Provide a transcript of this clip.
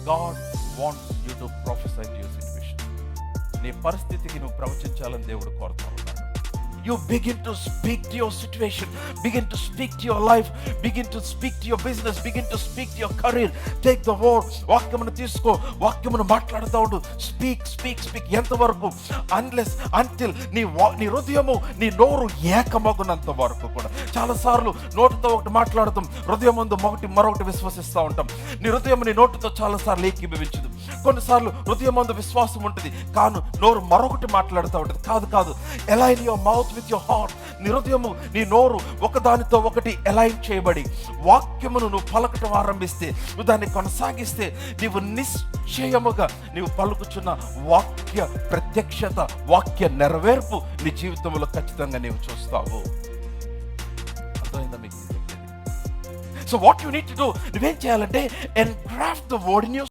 God wants you to prophesy to your situation. నీ పరిస్థితికి నువ్వు ప్రవచించాలని దేవుడు కోరుతా ఉన్నాడు. You begin to speak to your situation, begin to speak to your life, begin to speak to your business, begin to speak to your career. Take the word, వాక్యమును తీసుకో, వాక్యమును మాట్లాడుతూ ఉండు. స్పీక్ ఎంతవరకు? until నీ హృదయము నీ నోరు ఏకమగునంత వరకు కూడా. చాలాసార్లు నోటితో ఒకటి మాట్లాడుతాం, హృదయం ముందు మరొకటి విశ్వసిస్తూ ఉంటాం. నీ హృదయం నీ నోటితో చాలాసార్లు ఏకీభవించదు. కొన్నిసార్లు హృదయం ముందు విశ్వాసం ఉంటుంది, కాను నోరు మరొకటి మాట్లాడుతూ ఉంటుంది. కాదు, align your mouth with your heart. నీ హృదయము నీ నోరు ఒకదానితో ఒకటి అలైన్ చేయబడి వాక్యమును నువ్వు పలకటం ఆరంభిస్తే, నువ్వు దాన్ని కొనసాగిస్తే, నీవు నిశ్చయముగా నీవు పలుకుచున్న వాక్య ప్రత్యక్షత, వాక్య నెరవేర్పు నీ జీవితంలో ఖచ్చితంగా నీవు చూస్తావు. అర్థమైందా మీకు? So what you need to do, నువ్వేం చేయాలంటే engraft the word in your